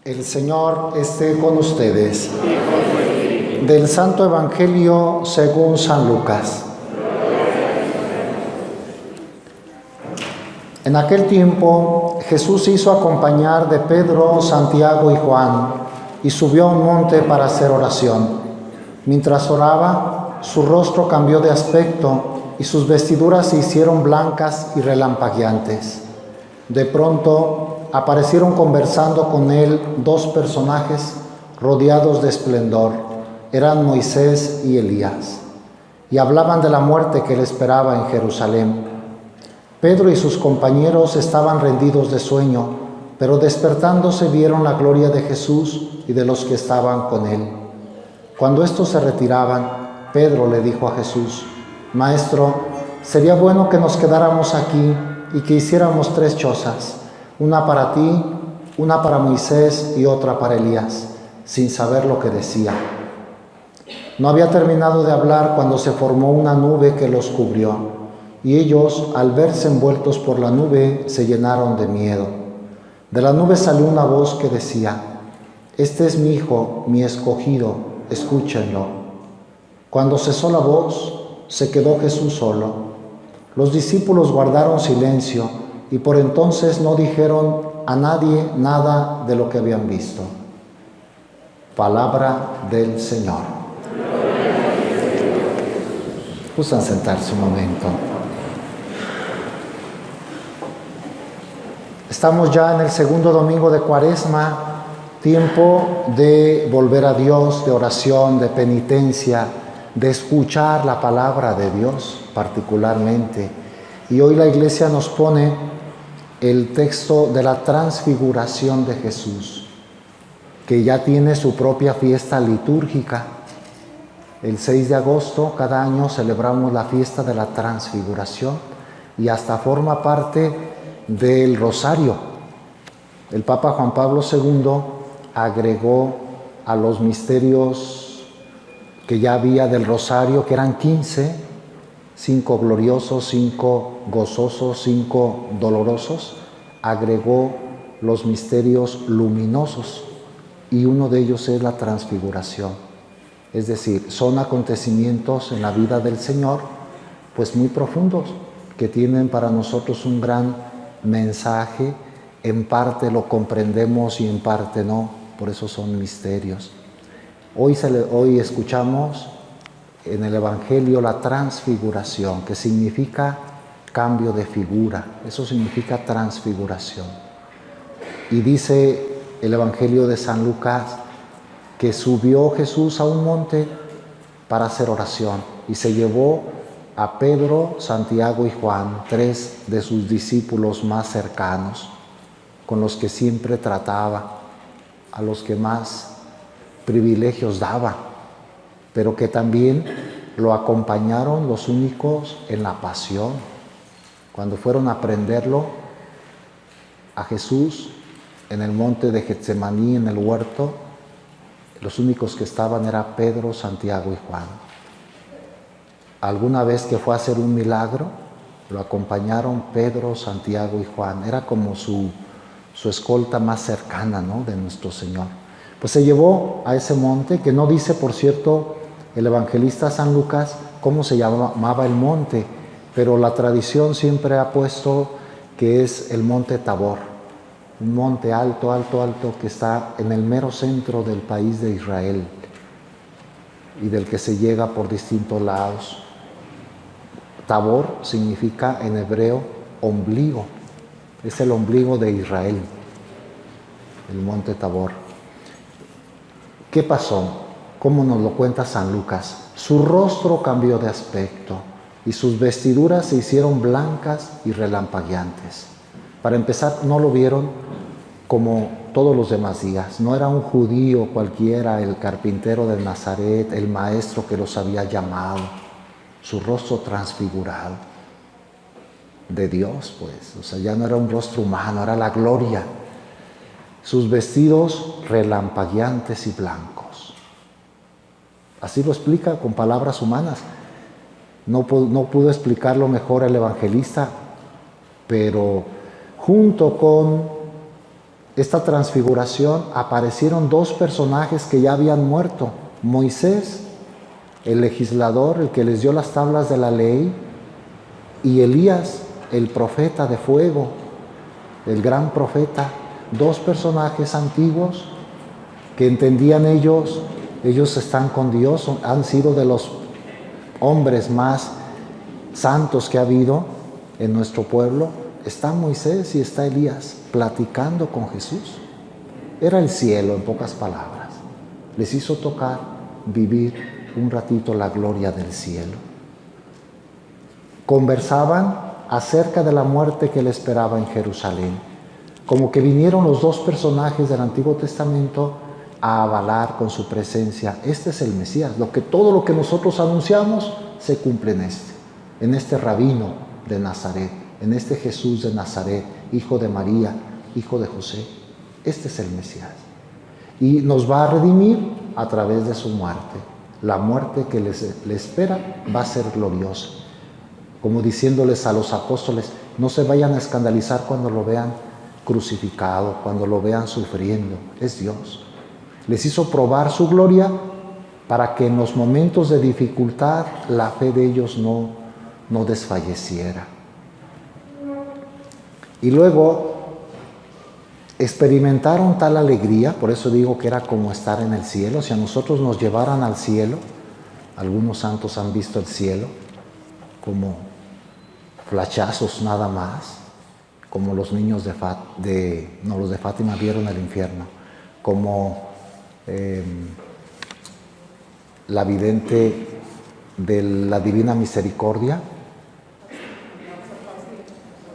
El Señor esté con ustedes. Del Santo Evangelio según San Lucas. En aquel tiempo Jesús se hizo acompañar de Pedro, Santiago y Juan y subió a un monte para hacer oración. Mientras oraba, su rostro cambió de aspecto y sus vestiduras se hicieron blancas y relampagueantes. De pronto aparecieron conversando con él dos personajes rodeados de esplendor. Eran Moisés y Elías, y hablaban de la muerte que le esperaba en Jerusalén. Pedro y sus compañeros estaban rendidos de sueño, pero despertándose vieron la gloria de Jesús y de los que estaban con él. Cuando estos se retiraban, Pedro le dijo a Jesús: Maestro, sería bueno que nos quedáramos aquí y que hiciéramos 3 chozas, una para ti, una para Moisés y otra para Elías, sin saber lo que decía. No había terminado de hablar cuando se formó una nube que los cubrió, y ellos, al verse envueltos por la nube, se llenaron de miedo. De la nube salió una voz que decía: Este es mi Hijo, mi escogido, escúchenlo. Cuando cesó la voz, se quedó Jesús solo. Los discípulos guardaron silencio y por entonces no dijeron a nadie nada de lo que habían visto. Palabra del Señor. Gustan sentarse un momento. Estamos ya en el segundo domingo de Cuaresma, tiempo de volver a Dios, de oración, de penitencia, de escuchar la palabra de Dios particularmente. Y hoy la Iglesia nos pone el texto de la transfiguración de Jesús, que ya tiene su propia fiesta litúrgica. El 6 de agosto cada año celebramos la fiesta de la transfiguración y hasta forma parte del rosario. El Papa Juan Pablo II agregó a los misterios que ya había del rosario, que eran 15, 5 gloriosos, 5 gozosos, 5 dolorosos, agregó los misterios luminosos y uno de ellos es la transfiguración. Es decir, son acontecimientos en la vida del Señor pues muy profundos, que tienen para nosotros un gran mensaje. En parte lo comprendemos y en parte no, por eso son misterios. Hoy escuchamos en el Evangelio la transfiguración, que significa cambio de figura. Eso significa transfiguración. Y dice el Evangelio de San Lucas que subió Jesús a un monte para hacer oración y se llevó a Pedro, Santiago y Juan, 3 de sus discípulos más cercanos, con los que siempre trataba, a los que más privilegios daba, pero que también lo acompañaron los únicos en la pasión. Cuando fueron a prenderlo a Jesús en el monte de Getsemaní, en el huerto, los únicos que estaban eran Pedro, Santiago y Juan. Alguna vez que fue a hacer un milagro, lo acompañaron Pedro, Santiago y Juan. Era como su escolta más cercana, ¿no?, de nuestro Señor. Pues se llevó a ese monte, que no dice, por cierto, el evangelista San Lucas cómo se llamaba el monte, pero la tradición siempre ha puesto que es el monte Tabor. un monte alto, alto, alto, que está en el mero centro del país de Israel y del que se llega por distintos lados. Tabor significa en hebreo ombligo, es el ombligo de Israel, el monte Tabor. ¿Qué pasó? ¿Cómo nos lo cuenta San Lucas? Su rostro cambió de aspecto y sus vestiduras se hicieron blancas y relampagueantes. Para empezar, no lo vieron como todos los demás días. No era un judío cualquiera, el carpintero de Nazaret, el maestro que los había llamado. Su rostro transfigurado de Dios, pues. O sea, ya no era un rostro humano, era la gloria. Sus vestidos relampagueantes y blancos. Así lo explica con palabras humanas. No pudo explicarlo mejor el evangelista, pero junto con esta transfiguración aparecieron dos personajes que ya habían muerto. Moisés, el legislador, el que les dio las tablas de la ley, y Elías, el profeta de fuego, el gran profeta. Dos personajes antiguos que entendían ellos están con Dios, han sido de los hombres más santos que ha habido en nuestro pueblo. Está Moisés y está Elías platicando con Jesús. Era el cielo, en pocas palabras. Les hizo tocar, vivir un ratito la gloria del cielo. Conversaban acerca de la muerte que le esperaba en Jerusalén. Como que vinieron los dos personajes del Antiguo Testamento a avalar con su presencia: este es el Mesías, todo lo que nosotros anunciamos se cumple en este rabino de Nazaret, en este Jesús de Nazaret, hijo de María, hijo de José. Este es el Mesías. Y nos va a redimir a través de su muerte. La muerte que le espera va a ser gloriosa. Como diciéndoles a los apóstoles: no se vayan a escandalizar cuando lo vean crucificado, cuando lo vean sufriendo. Es Dios. Les hizo probar su gloria para que en los momentos de dificultad la fe de ellos no desfalleciera. Y luego experimentaron tal alegría, por eso digo que era como estar en el cielo. Si a nosotros nos llevaran al cielo, algunos santos han visto el cielo como flachazos nada más, como los niños los de Fátima vieron el infierno, como la vidente de la Divina Misericordia,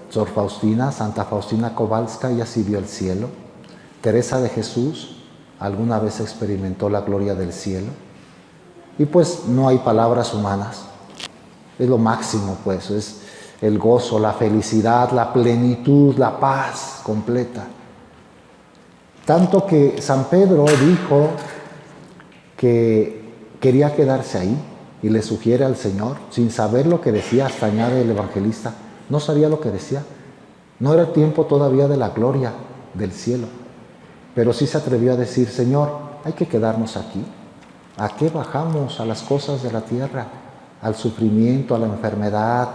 Sor Faustina, Santa Faustina Kowalska, ella sí vio el cielo. Teresa de Jesús alguna vez experimentó la gloria del cielo. Y pues no hay palabras humanas, es lo máximo, pues es el gozo, la felicidad, la plenitud, la paz completa. Tanto que San Pedro dijo que quería quedarse ahí y le sugiere al Señor, sin saber lo que decía, hasta añade el evangelista, no sabía lo que decía. No era tiempo todavía de la gloria del cielo, pero sí se atrevió a decir: Señor, hay que quedarnos aquí. ¿A qué bajamos? A las cosas de la tierra, al sufrimiento, a la enfermedad,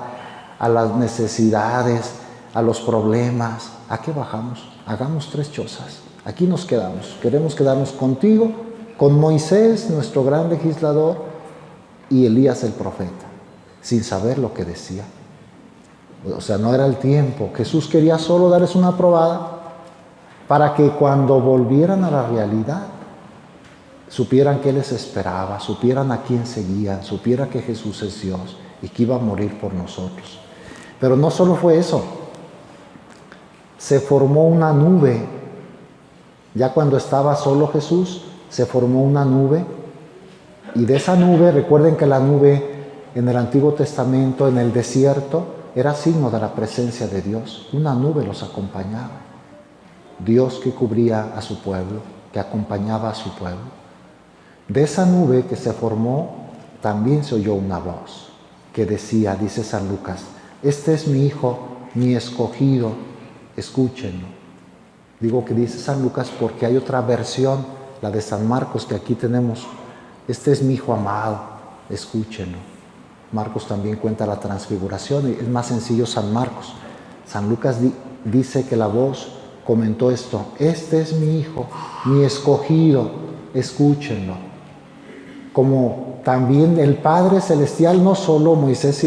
a las necesidades, a los problemas. ¿A qué bajamos? Hagamos 3 chozas. Aquí nos quedamos. Queremos quedarnos contigo, con Moisés, nuestro gran legislador, y Elías el profeta, sin saber lo que decía. O sea, no era el tiempo. Jesús quería solo darles una probada para que cuando volvieran a la realidad supieran qué les esperaba, supieran a quién seguían, supieran que Jesús es Dios y que iba a morir por nosotros. Pero no solo fue eso, se formó una nube. Ya cuando estaba solo Jesús, se formó una nube, y de esa nube, recuerden que la nube en el Antiguo Testamento, en el desierto, era signo de la presencia de Dios. Una nube los acompañaba. Dios que cubría a su pueblo, que acompañaba a su pueblo. De esa nube que se formó, también se oyó una voz que decía, dice San Lucas: este es mi Hijo, mi escogido, escúchenlo. Digo que dice San Lucas porque hay otra versión, la de San Marcos, que aquí tenemos. Este es mi Hijo amado, escúchenlo. Marcos también cuenta la transfiguración, y es más sencillo San Marcos. San Lucas dice que la voz comentó esto: este es mi hijo, mi escogido, escúchenlo. Como también el Padre Celestial, no solo Moisés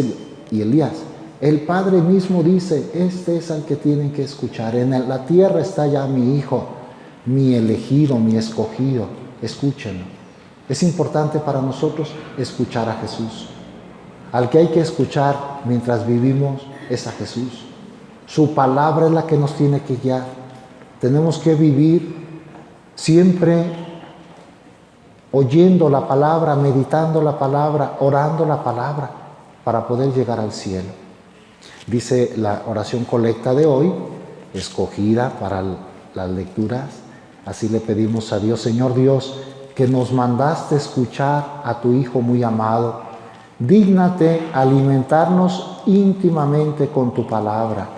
y Elías, el Padre mismo dice: este es al que tienen que escuchar. En la tierra está ya mi hijo, mi elegido, mi escogido, escúchenlo. Es importante para nosotros escuchar a Jesús. Al que hay que escuchar mientras vivimos es a Jesús. Su palabra es la que nos tiene que guiar. Tenemos que vivir siempre oyendo la palabra, meditando la palabra, orando la palabra, para poder llegar al cielo. Dice la oración colecta de hoy, escogida para las lecturas. Así le pedimos a Dios: Señor Dios, que nos mandaste escuchar a tu Hijo muy amado, dígnate alimentarnos íntimamente con tu palabra.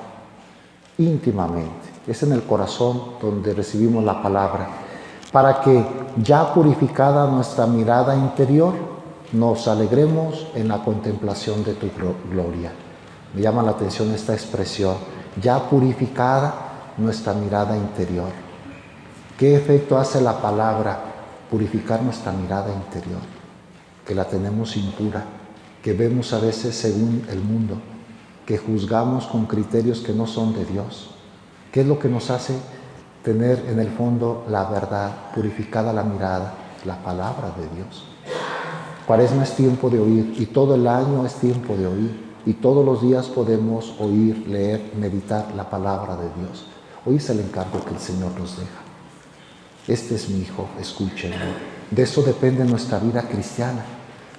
Íntimamente. Es en el corazón donde recibimos la palabra, para que, ya purificada nuestra mirada interior, nos alegremos en la contemplación de tu gloria. Me llama la atención esta expresión: ya purificada nuestra mirada interior. ¿Qué efecto hace la palabra? Purificar nuestra mirada interior, que la tenemos impura, que vemos a veces según el mundo, que juzgamos con criterios que no son de Dios. ¿Qué es lo que nos hace tener en el fondo la verdad, purificada la mirada, la palabra de Dios? Cuaresma es tiempo de oír, y todo el año es tiempo de oír, y todos los días podemos oír, leer, meditar la palabra de Dios. Hoy es el encargo que el Señor nos deja. Este es mi hijo, escúchenlo. De eso depende nuestra vida cristiana.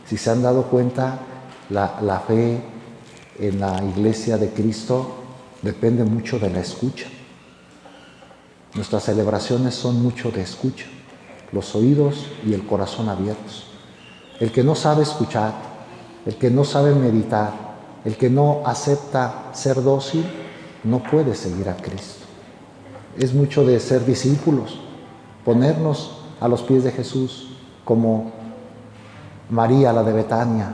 Si se han dado cuenta, la fe en la Iglesia de Cristo depende mucho de la escucha. Nuestras celebraciones son mucho de escucha, los oídos y el corazón abiertos. El que no sabe escuchar, el que no sabe meditar, el que no acepta ser dócil, no puede seguir a Cristo. Es mucho de ser discípulos, ponernos a los pies de Jesús como María, la de Betania,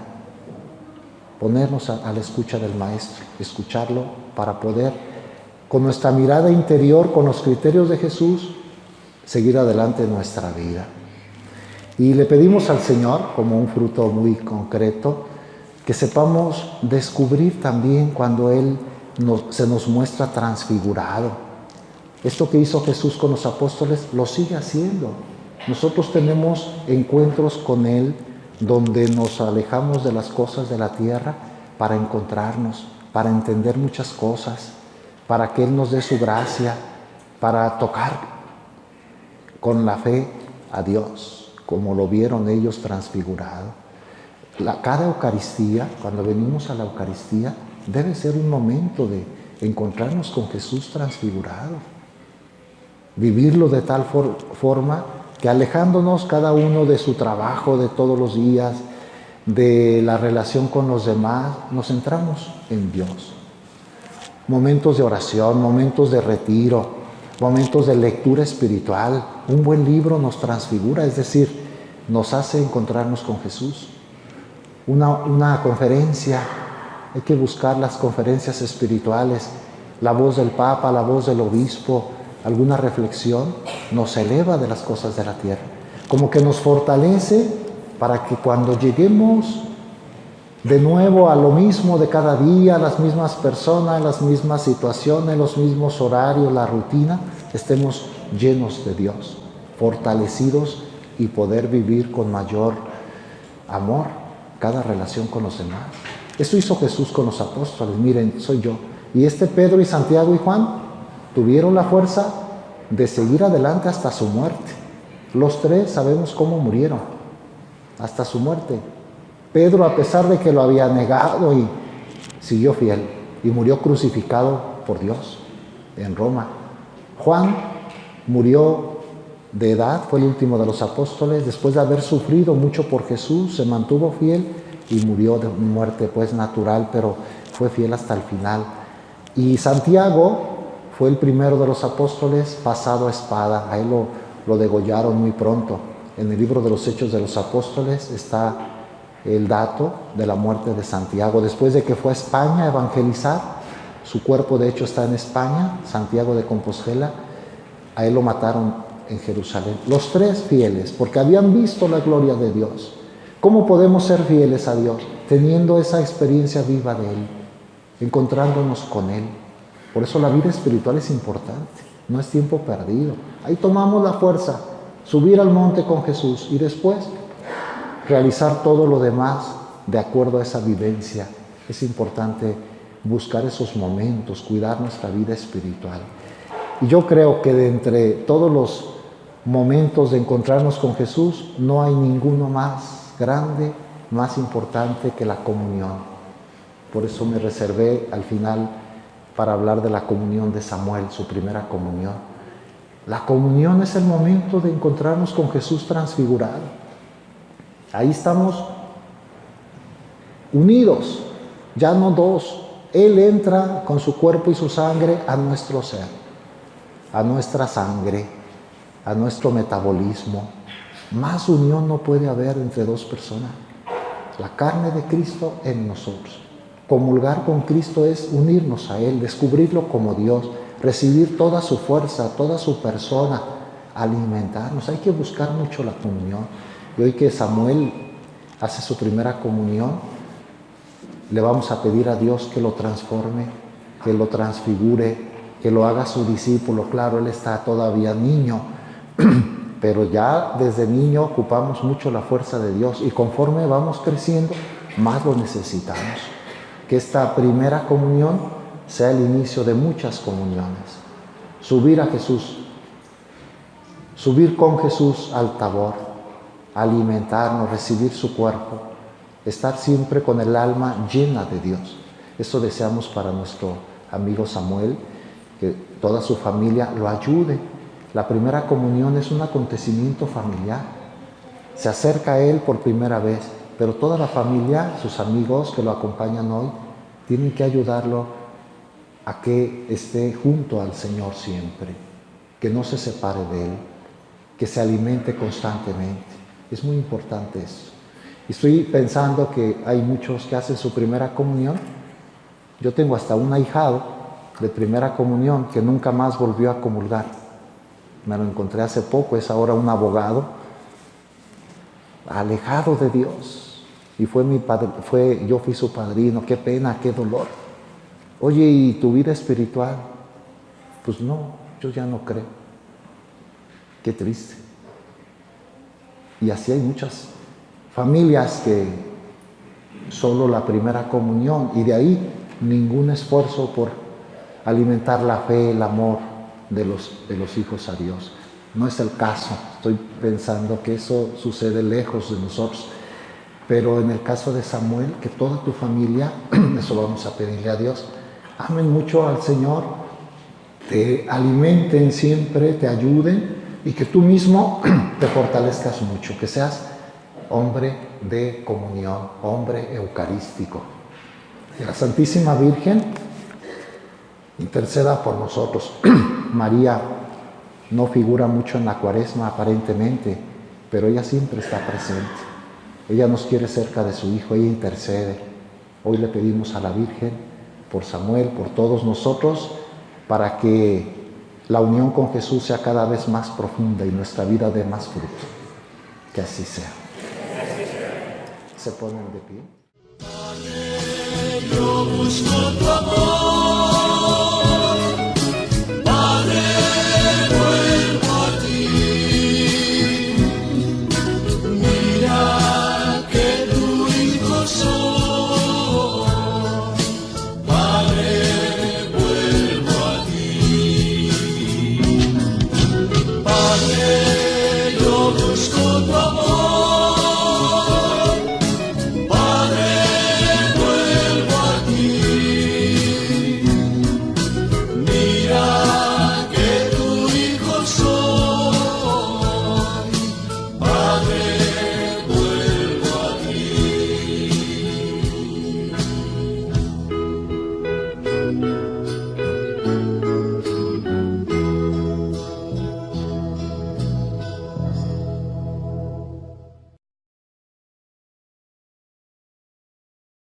ponernos a la escucha del Maestro, escucharlo para poder, con nuestra mirada interior, con los criterios de Jesús, seguir adelante en nuestra vida. Y le pedimos al Señor, como un fruto muy concreto, que sepamos descubrir también cuando Él se nos muestra transfigurado. Esto que hizo Jesús con los apóstoles lo sigue haciendo. Nosotros tenemos encuentros con Él donde nos alejamos de las cosas de la tierra para encontrarnos, para entender muchas cosas, para que Él nos dé su gracia, para tocar con la fe a Dios, como lo vieron ellos transfigurado. Cada Eucaristía, cuando venimos a la Eucaristía, debe ser un momento de encontrarnos con Jesús transfigurado. Vivirlo de tal forma que, alejándonos cada uno de su trabajo de todos los días, de la relación con los demás, nos centramos en Dios. Momentos de oración, momentos de retiro, momentos de lectura espiritual. Un buen libro nos transfigura, es decir, nos hace encontrarnos con Jesús. Una conferencia, hay que buscar las conferencias espirituales, la voz del Papa, la voz del Obispo, alguna reflexión, nos eleva de las cosas de la tierra, como que nos fortalece para que cuando lleguemos de nuevo a lo mismo de cada día, las mismas personas, las mismas situaciones, los mismos horarios, la rutina, estemos llenos de Dios, fortalecidos y poder vivir con mayor amor cada relación con los demás. Eso hizo Jesús con los apóstoles. Miren, soy yo. Y Pedro y Santiago y Juan tuvieron la fuerza de seguir adelante hasta su muerte. Los tres sabemos cómo murieron, hasta su muerte. Pedro, a pesar de que lo había negado, y siguió fiel y murió crucificado por Dios en Roma. Juan murió de edad, fue el último de los apóstoles, después de haber sufrido mucho por Jesús, se mantuvo fiel y murió de muerte pues natural, pero fue fiel hasta el final. Y Santiago fue el primero de los apóstoles pasado a espada, a él lo degollaron muy pronto. En el libro de los Hechos de los Apóstoles está el dato de la muerte de Santiago, después de que fue a España a evangelizar. Su cuerpo de hecho está en España, Santiago de Compostela, A él lo mataron en Jerusalén. Los tres fieles, porque habían visto la gloria de Dios. ¿Cómo podemos ser fieles a Dios? Teniendo esa experiencia viva de Él, encontrándonos con Él. Por eso la vida espiritual es importante, no es tiempo perdido. Ahí tomamos la fuerza, subir al monte con Jesús y después realizar todo lo demás de acuerdo a esa vivencia. Es importante buscar esos momentos, cuidar nuestra vida espiritual. Y yo creo que de entre todos los momentos de encontrarnos con Jesús, no hay ninguno más grande, más importante que la comunión. Por eso me reservé al final para hablar de la comunión de Samuel, su primera comunión. La comunión es el momento de encontrarnos con Jesús transfigurado. Ahí estamos unidos, ya no dos. Él entra con su cuerpo y su sangre a nuestro ser, a nuestra sangre, a nuestro metabolismo. Más unión no puede haber entre dos personas. La carne de Cristo en nosotros. Comulgar con Cristo es unirnos a Él, descubrirlo como Dios, recibir toda su fuerza, toda su persona, alimentarnos. Hay que buscar mucho la comunión. Y hoy que Samuel hace su primera comunión, le vamos a pedir a Dios que lo transforme, que lo transfigure, que lo haga su discípulo. Claro, él está todavía niño, pero ya desde niño ocupamos mucho la fuerza de Dios y conforme vamos creciendo, más lo necesitamos. Que esta primera comunión sea el inicio de muchas comuniones. Subir a Jesús, subir con Jesús al Tabor, alimentarnos, recibir su cuerpo, estar siempre con el alma llena de Dios. Eso deseamos para nuestro amigo Samuel, que toda su familia lo ayude. La primera comunión es un acontecimiento familiar. Se acerca a él por primera vez, pero toda la familia, sus amigos que lo acompañan hoy, tienen que ayudarlo a que esté junto al Señor siempre, que no se separe de Él, que se alimente constantemente. Es muy importante eso. Y estoy pensando que hay muchos que hacen su primera comunión. Yo tengo hasta un ahijado de primera comunión que nunca más volvió a comulgar. Me lo encontré hace poco, es ahora un abogado alejado de Dios. Y fue mi padre, yo fui su padrino. Qué pena, qué dolor. Oye, ¿y tu vida espiritual? Pues no, yo ya no creo. Qué triste. Y así hay muchas familias que solo la primera comunión y de ahí ningún esfuerzo por alimentar la fe, el amor de los hijos a Dios. No es el caso. Estoy pensando que eso sucede lejos de nosotros. Pero en el caso de Samuel, que toda tu familia, eso vamos a pedirle a Dios, amen mucho al Señor, te alimenten siempre, te ayuden y que tú mismo te fortalezcas mucho, que seas hombre de comunión, hombre eucarístico. Que la Santísima Virgen interceda por nosotros. María no figura mucho en la Cuaresma aparentemente, pero ella siempre está presente. Ella nos quiere cerca de su Hijo, ella intercede. Hoy le pedimos a la Virgen por Samuel, por todos nosotros, para que la unión con Jesús sea cada vez más profunda y nuestra vida dé más fruto. Que así sea. Se ponen de pie. Padre, yo busco tu amor. Padre, vuelvo a ti. Mira que tu hijo soy. Padre, vuelvo a ti. Padre, yo busco tu amor.